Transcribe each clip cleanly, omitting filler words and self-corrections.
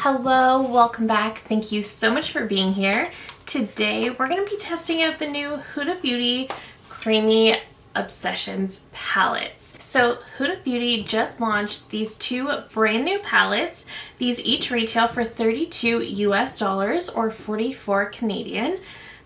Hello, welcome back. Thank you so much for being here. Today we're going to be testing out the new Huda Beauty Creamy Obsessions palettes. So Huda Beauty just launched these two brand new palettes. These each retail for $32 US or 44 Canadian.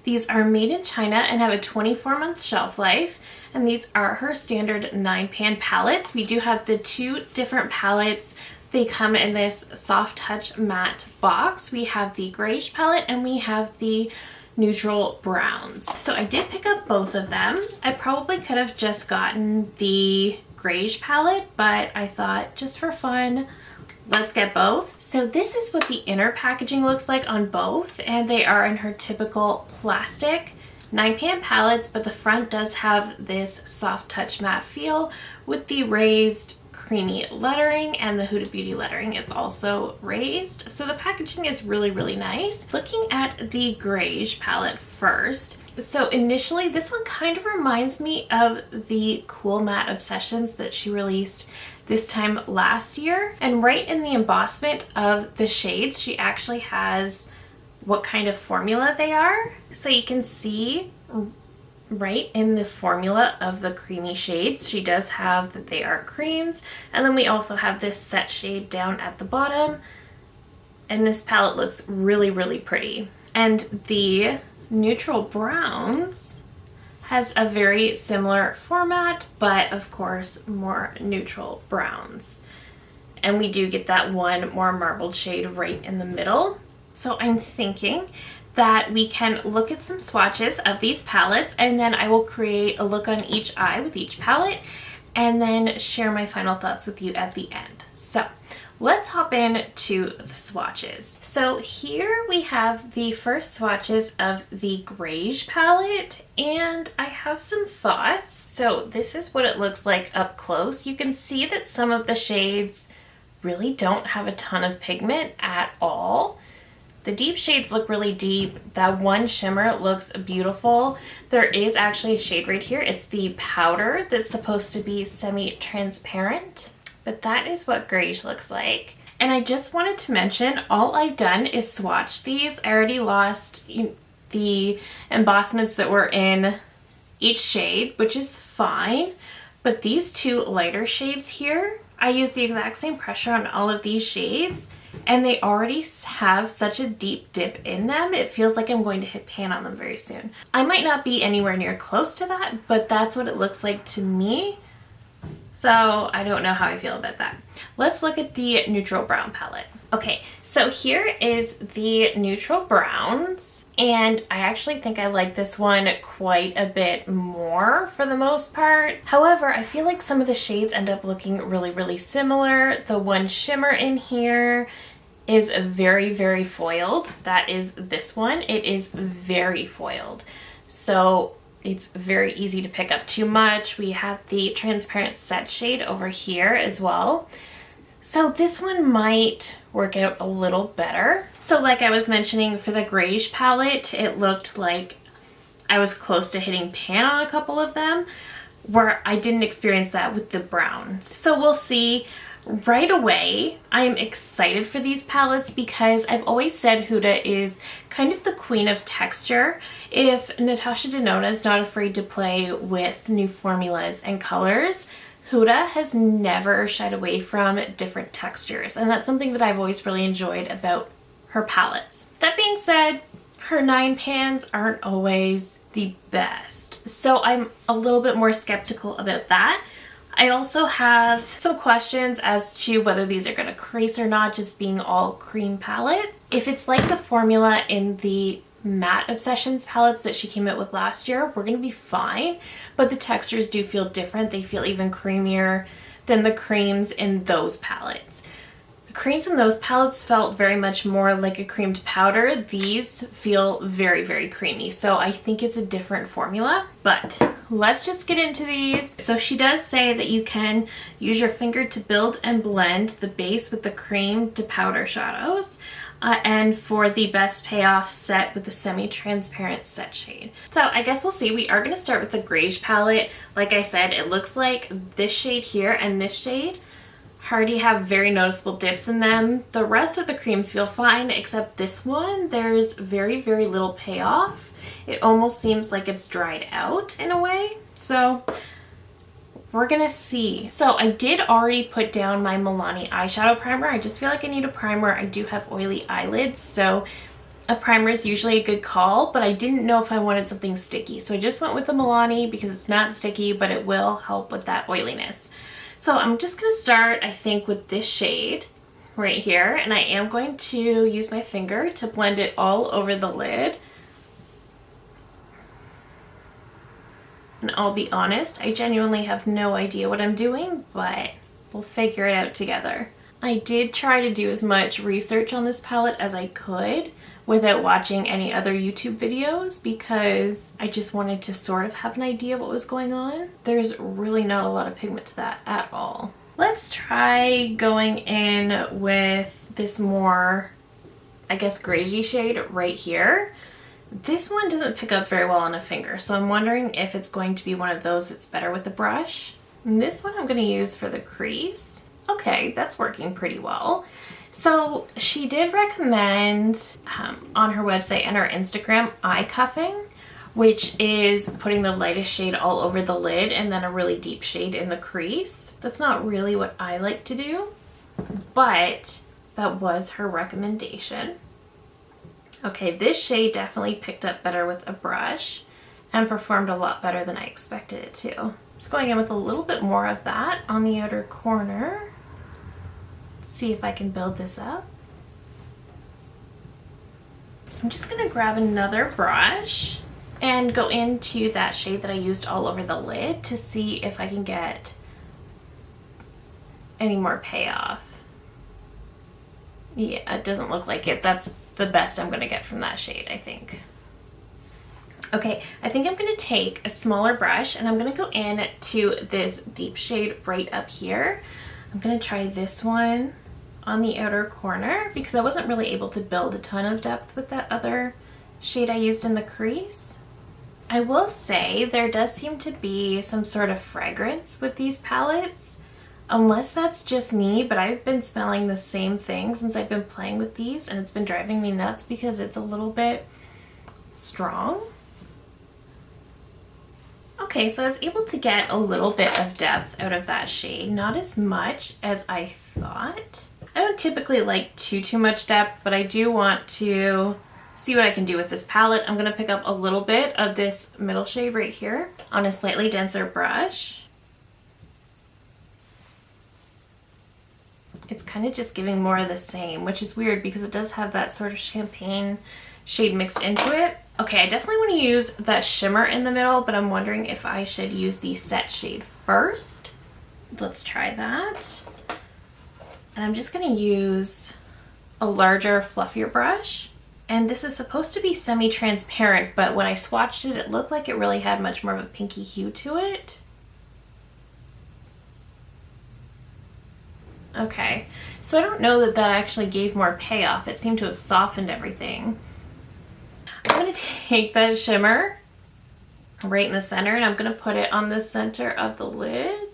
These are made in China and have a 24-month shelf life. And these are her standard 9-pan palettes. We do have the two different palettes. They come in this soft touch matte box. We have the grayish palette and we have the neutral browns. So I did pick up both of them. I probably could have just gotten the grayish palette, but I thought just for fun, let's get both. So this is what the inner packaging looks like on both, and they are in her typical plastic 9-pan palettes, but the front does have this soft touch matte feel with the raised creamy lettering, and the Huda Beauty lettering is also raised. So the packaging is really, really nice. Looking at the grayish palette first. So initially this one kind of reminds me of the Cool Matte Obsessions that she released this time last year. And right in the embossment of the shades, she actually has what kind of formula they are. So you can see right in the formula of the creamy shades, she does have that they are creams. And then we also have this set shade down at the bottom. And this palette looks really, really pretty. And the neutral browns has a very similar format, but of course more neutral browns. And we do get that one more marbled shade right in the middle. So I'm thinking that we can look at some swatches of these palettes, and then I will create a look on each eye with each palette and then share my final thoughts with you at the end. So let's hop into the swatches. So here we have the first swatches of the grayish palette, and I have some thoughts. So this is what it looks like up close. You can see that some of the shades really don't have a ton of pigment at all. The deep shades look really deep. That one shimmer looks beautiful. There is actually a shade right here. It's the powder that's supposed to be semi-transparent, but that is what grayish looks like. And I just wanted to mention, all I've done is swatch these. I already lost the embossments that were in each shade, which is fine. But these two lighter shades here, I used the exact same pressure on all of these shades, and they already have such a deep dip in them. It feels like I'm going to hit pan on them very soon. I might not be anywhere near close to that, but that's what it looks like to me. So I don't know how I feel about that. Let's look at the neutral brown palette. Okay, so here is the neutral browns, and I actually think I like this one quite a bit more for the most part. However, I feel like some of the shades end up looking really, really similar. The one shimmer in here is very, very foiled. That is this one. It is very foiled. So it's very easy to pick up too much. We have the transparent set shade over here as well. So this one might work out a little better. So like I was mentioning, for the grayish palette, it looked like I was close to hitting pan on a couple of them, where I didn't experience that with the browns. So we'll see. Right away, I'm excited for these palettes because I've always said Huda is kind of the queen of texture. If Natasha Denona is not afraid to play with new formulas and colors, Huda has never shied away from different textures, and that's something that I've always really enjoyed about her palettes. That being said, her 9-pans aren't always the best, so I'm a little bit more skeptical about that. I also have some questions as to whether these are going to crease or not, just being all cream palettes. If it's like the formula in the Matte Obsessions palettes that she came out with last year, we're going to be fine, but the textures do feel different. They feel even creamier than the creams in those palettes. The creams in those palettes felt very much more like a creamed powder. These feel very, very creamy, so I think it's a different formula, but let's just get into these. So she does say that you can use your finger to build and blend the base with the cream to powder shadows. And for the best payoff, set with the semi-transparent set shade. So I guess we'll see. We are going to start with the grayish palette. Like I said, it looks like this shade here and this shade already have very noticeable dips in them. The rest of the creams feel fine, except this one, there's very, very little payoff. It almost seems like it's dried out in a way. So we're gonna see. So I did already put down my Milani eyeshadow primer. I just feel like I need a primer. I do have oily eyelids, so a primer is usually a good call, but I didn't know if I wanted something sticky. So I just went with the Milani because it's not sticky, but it will help with that oiliness. So I'm just gonna start, I think, with this shade right here, and I am going to use my finger to blend it all over the lid. And I'll be honest, I genuinely have no idea what I'm doing, but we'll figure it out together. I did try to do as much research on this palette as I could without watching any other YouTube videos because I just wanted to sort of have an idea what was going on. There's really not a lot of pigment to that at all. Let's try going in with this more, I guess, greigey shade right here. This one doesn't pick up very well on a finger, so I'm wondering if it's going to be one of those that's better with a brush. And this one I'm going to use for the crease. Okay, that's working pretty well. So she did recommend on her website and her Instagram eye cuffing, which is putting the lightest shade all over the lid and then a really deep shade in the crease. That's not really what I like to do, but that was her recommendation. Okay, this shade definitely picked up better with a brush and performed a lot better than I expected it to. Just going in with a little bit more of that on the outer corner. See if I can build this up. I'm just gonna grab another brush and go into that shade that I used all over the lid to see if I can get any more payoff. Yeah, it doesn't look like it. That's the best I'm gonna get from that shade, I think. Okay, I think I'm gonna take a smaller brush and I'm gonna go in to this deep shade right up here. I'm gonna try this one on the outer corner because I wasn't really able to build a ton of depth with that other shade I used in the crease. I will say there does seem to be some sort of fragrance with these palettes, unless that's just me, but I've been smelling the same thing since I've been playing with these and it's been driving me nuts because it's a little bit strong. Okay, so I was able to get a little bit of depth out of that shade, not as much as I thought. I don't typically like too much depth, but I do want to see what I can do with this palette. I'm gonna pick up a little bit of this middle shade right here on a slightly denser brush. It's kind of just giving more of the same, which is weird because it does have that sort of champagne shade mixed into it. Okay, I definitely want to use that shimmer in the middle, but I'm wondering if I should use the set shade first. Let's try that. And I'm just going to use a larger, fluffier brush. And this is supposed to be semi-transparent, but when I swatched it, it looked like it really had much more of a pinky hue to it. Okay, so I don't know that that actually gave more payoff. It seemed to have softened everything. I'm going to take that shimmer right in the center and I'm going to put it on the center of the lid.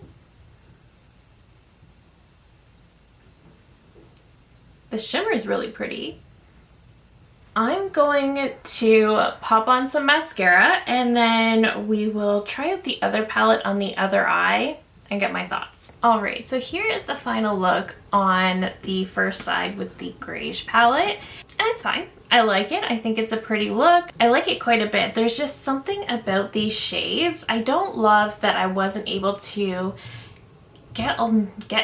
The shimmer is really pretty. I'm going to pop on some mascara and then we will try out the other palette on the other eye and get my thoughts. All right, so here is the final look on the first side with the grayish palette, and it's fine. I like it. I think it's a pretty look. I like it quite a bit. There's just something about these shades. I don't love that I wasn't able to get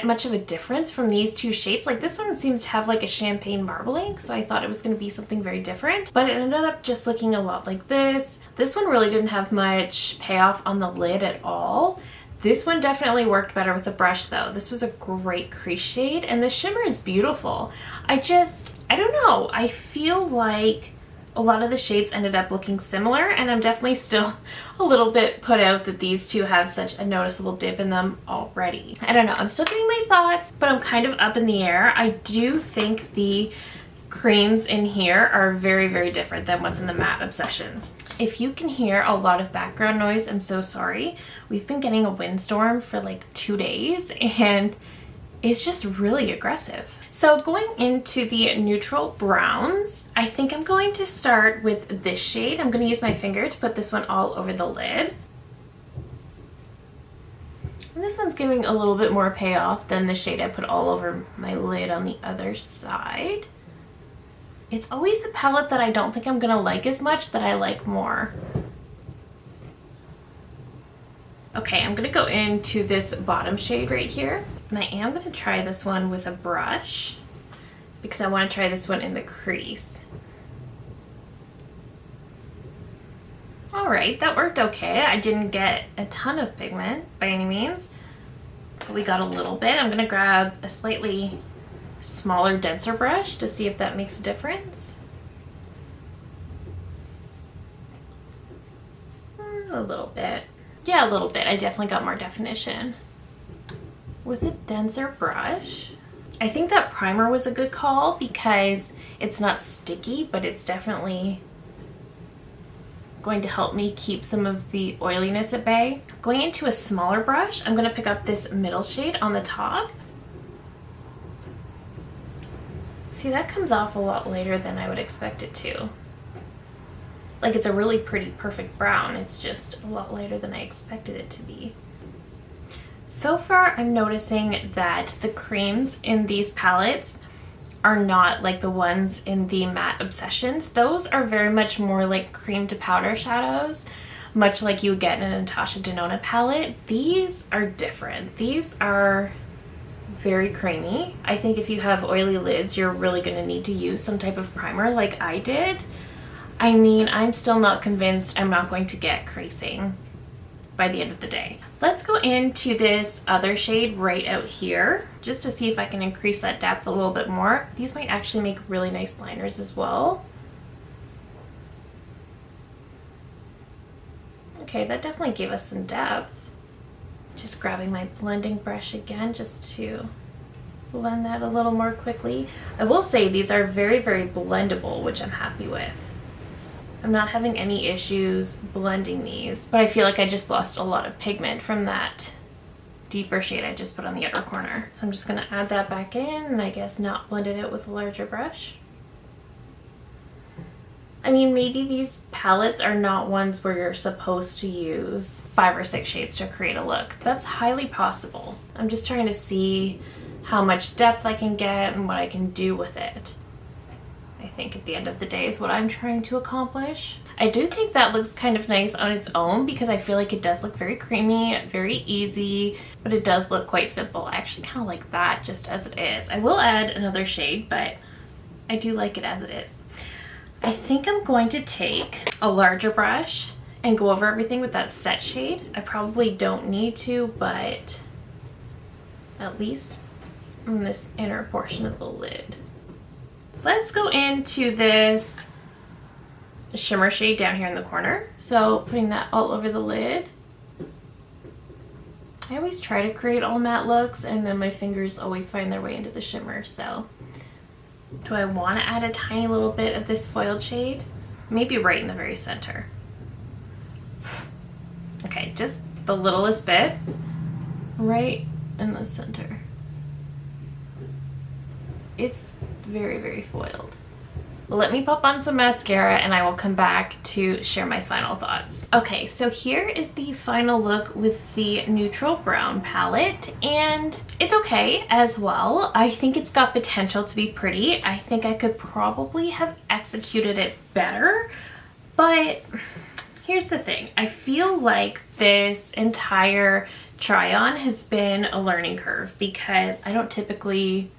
much of a difference from these two shades. Like this one seems to have like a champagne marbling, so I thought it was going to be something very different, but it ended up just looking a lot like this. This one really didn't have much payoff on the lid at all. This one definitely worked better with the brush though. This was a great crease shade and the shimmer is beautiful. I don't know, I feel like a lot of the shades ended up looking similar and I'm definitely still a little bit put out that these two have such a noticeable dip in them already. I don't know, I'm still getting my thoughts, but I'm kind of up in the air. I do think the creams in here are very, very different than what's in the matte Obsessions. If you can hear a lot of background noise, I'm so sorry. We've been getting a windstorm for like 2 days and is just really aggressive. So going into the neutral browns, I think I'm going to start with this shade. I'm going to use my finger to put this one all over the lid. And this one's giving a little bit more payoff than the shade I put all over my lid on the other side. It's always the palette that I don't think I'm gonna like as much that I like more. Okay, I'm gonna go into this bottom shade right here, and I am gonna try this one with a brush because I wanna try this one in the crease. All right, that worked okay. I didn't get a ton of pigment by any means, but we got a little bit. I'm gonna grab a slightly smaller, denser brush to see if that makes a difference. A little bit. Yeah, a little bit. I definitely got more definition with a denser brush. I think that primer was a good call because it's not sticky, but it's definitely going to help me keep some of the oiliness at bay. Going into a smaller brush, I'm going to pick up this middle shade on the top. See, that comes off a lot lighter than I would expect it to. Like, it's a really pretty perfect brown. It's just a lot lighter than I expected it to be. So far, I'm noticing that the creams in these palettes are not like the ones in the Matte Obsessions. Those are very much more like cream to powder shadows, much like you would get in a Natasha Denona palette. These are different. These are very creamy. I think if you have oily lids, you're really going to need to use some type of primer like I did. I mean, I'm still not convinced I'm not going to get creasing by the end of the day. Let's go into this other shade right out here just to see if I can increase that depth a little bit more. These might actually make really nice liners as well. Okay, that definitely gave us some depth. Just grabbing my blending brush again just to blend that a little more quickly. I will say these are very, very blendable, which I'm happy with. I'm not having any issues blending these, but I feel like I just lost a lot of pigment from that deeper shade I just put on the outer corner. So I'm just gonna add that back in and I guess not blend it out with a larger brush. I mean, maybe these palettes are not ones where you're supposed to use 5 or 6 shades to create a look. That's highly possible. I'm just trying to see how much depth I can get and what I can do with it. I think at the end of the day is what I'm trying to accomplish. I do think that looks kind of nice on its own because I feel like it does look very creamy, very easy, but it does look quite simple. I actually kind of like that just as it is. I will add another shade, but I do like it as it is. I think I'm going to take a larger brush and go over everything with that set shade. I probably don't need to, but at least in this inner portion of the lid. Let's go into this shimmer shade down here in the corner. So putting that all over the lid. I always try to create all matte looks and then my fingers always find their way into the shimmer. So do I want to add a tiny little bit of this foiled shade? Maybe right in the very center. Okay, just the littlest bit right in the center. It's very, very foiled. Let me pop on some mascara and I will come back to share my final thoughts. Okay, so here is the final look with the neutral brown palette, and it's okay as well. I think it's got potential to be pretty. I think I could probably have executed it better, but here's the thing. I feel like this entire try-on has been a learning curve because I don't typically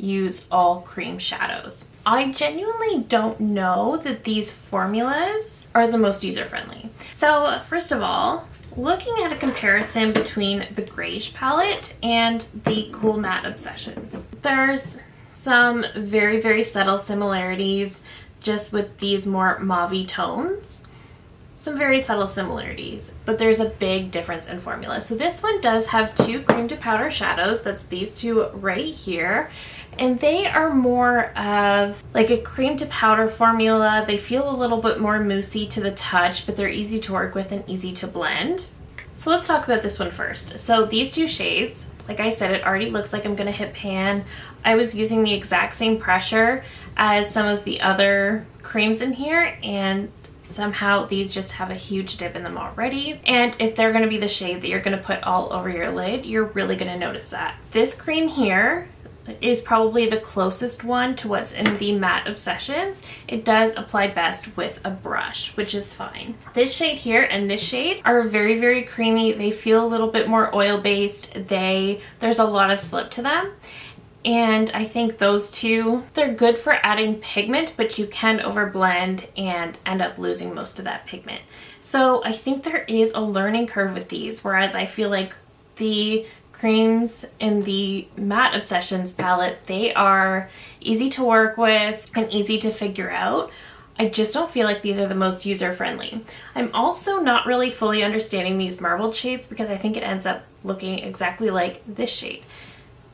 use all cream shadows. I genuinely don't know that these formulas are the most user-friendly. So first of all, looking at a comparison between the Grayish palette and the Cool Matte Obsessions, there's some very, very subtle similarities just with these more mauve-y tones. Some very subtle similarities, but there's a big difference in formula. So this one does have 2 cream to powder shadows. That's these 2 right here. And they are more of like a cream to powder formula. They feel a little bit more moussey to the touch, but they're easy to work with and easy to blend. So let's talk about this one first. So these 2 shades, Like I said, it already looks like I'm gonna hit pan. I was using the exact same pressure as some of the other creams in here, and somehow these just have a huge dip in them already. And if they're gonna be the shade that you're gonna put all over your lid, you're really gonna notice that. This cream here is probably the closest one to what's in the Matte Obsessions. It does apply best with a brush, which is fine. This shade here and this shade are very, very creamy. They feel a little bit more oil-based. There's a lot of slip to them. And I think those two, they're good for adding pigment, but you can overblend and end up losing most of that pigment. So I think there is a learning curve with these, whereas I feel like the creams in the Matte Obsessions palette, they are easy to work with and easy to figure out. I just don't feel like these are the most user-friendly. I'm also not really fully understanding these marbled shades because I think it ends up looking exactly like this shade.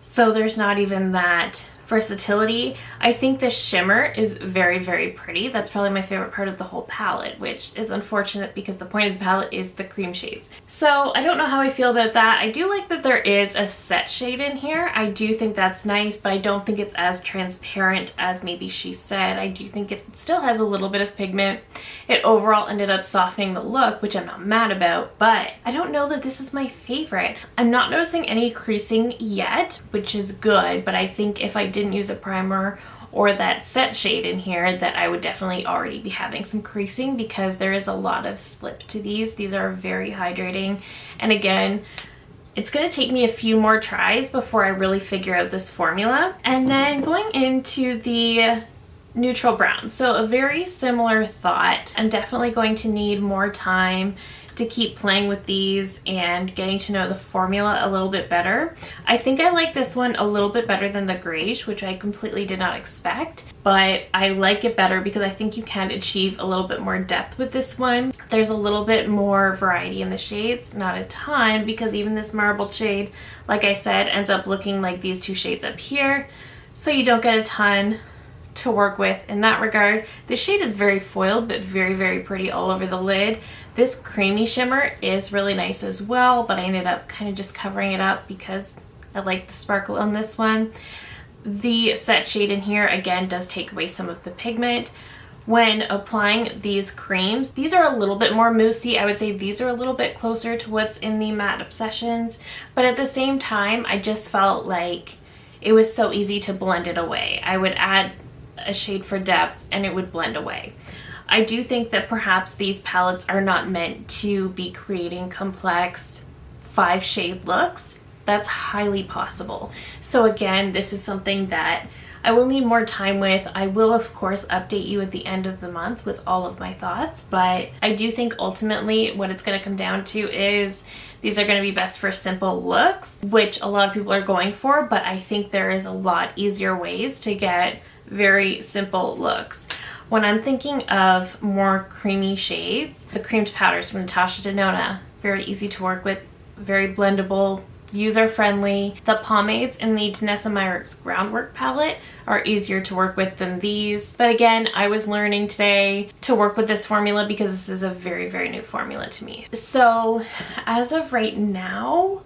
So there's not even that versatility. I think the shimmer is very, very pretty. That's probably my favorite part of the whole palette, which is unfortunate because the point of the palette is the cream shades. So I don't know how I feel about that. I do like that there is a set shade in here. I do think that's nice, but I don't think it's as transparent as maybe she said. I do think it still has a little bit of pigment. It overall ended up softening the look, which I'm not mad about, but I don't know that this is my favorite. I'm not noticing any creasing yet, which is good, but I think if I didn't use a primer or that set shade in here, that I would definitely already be having some creasing because there is a lot of slip to these. These are very hydrating, and again, it's going to take me a few more tries before I really figure out this formula. And then going into the neutral brown, so a very similar thought. I'm definitely going to need more time to keep playing with these and getting to know the formula a little bit better. I think I like this one a little bit better than the Grayish, which I completely did not expect, but I like it better because I think you can achieve a little bit more depth with this one. There's a little bit more variety in the shades, not a ton, because even this marbled shade, like I said, ends up looking like these two shades up here, so you don't get a ton to work with in that regard. This shade is very foiled, but very, very pretty all over the lid. This creamy shimmer is really nice as well, but I ended up kind of just covering it up because I like the sparkle on this one. The set shade in here, again, does take away some of the pigment. When applying these creams, these are a little bit more moussey. I would say these are a little bit closer to what's in the Matte Obsessions, but at the same time, I just felt like it was so easy to blend it away. I would add a shade for depth and it would blend away. I do think that perhaps these palettes are not meant to be creating complex 5-shade looks. That's highly possible. So again, this is something that I will need more time with. I will, of course, update you at the end of the month with all of my thoughts, but I do think ultimately what it's going to come down to is these are going to be best for simple looks, which a lot of people are going for, but I think there is a lot easier ways to get very simple looks. When I'm thinking of more creamy shades, the creamed powders from Natasha Denona, very easy to work with, very blendable, user-friendly. The pomades in the Danessa Meyrick's Groundwork palette are easier to work with than these. But again, I was learning today to work with this formula because this is a very, very new formula to me. So as of right now,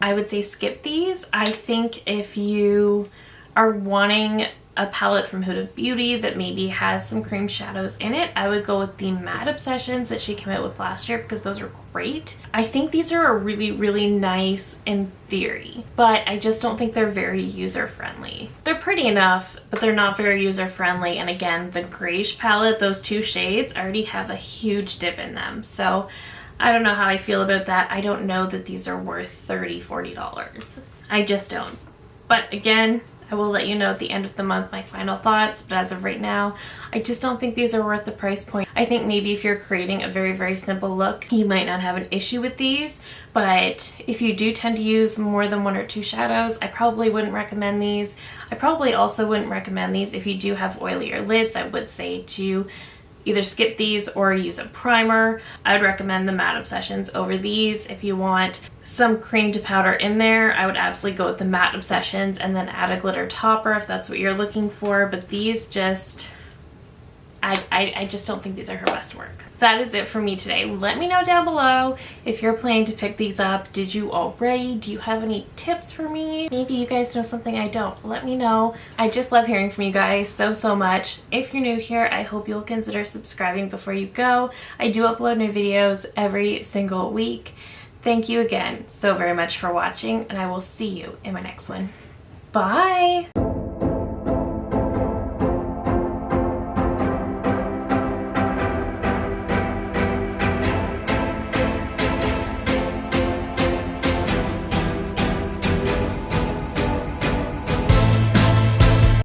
I would say skip these. I think if you are wanting a palette from Huda Beauty that maybe has some cream shadows in it, I would go with the Matte Obsessions that she came out with last year because those are great. I think these are really, really nice in theory, but I just don't think they're very user-friendly. They're pretty enough, but they're not very user-friendly. And again, the Grayish palette, those two shades already have a huge dip in them. So I don't know how I feel about that. I don't know that these are worth $30, $40. I just don't. But again, I will let you know at the end of the month my final thoughts, but as of right now, I just don't think these are worth the price point. I think maybe if you're creating a very, very simple look, you might not have an issue with these, but if you do tend to use more than 1 or 2 shadows, I probably wouldn't recommend these. I probably also wouldn't recommend these if you do have oilier lids. I would say to either skip these or use a primer. I'd recommend the Matte Obsessions over these. If you want some cream to powder in there, I would absolutely go with the Matte Obsessions and then add a glitter topper if that's what you're looking for. But these just, I just don't think these are her best work. That is it for me today. Let me know down below if you're planning to pick these up. Did you already? Do you have any tips for me? Maybe you guys know something I don't. Let me know. I just love hearing from you guys so much. If you're new here, I hope you'll consider subscribing before you go. I do upload new videos every single week. Thank you again so very much for watching, and I will see you in my next one. Bye!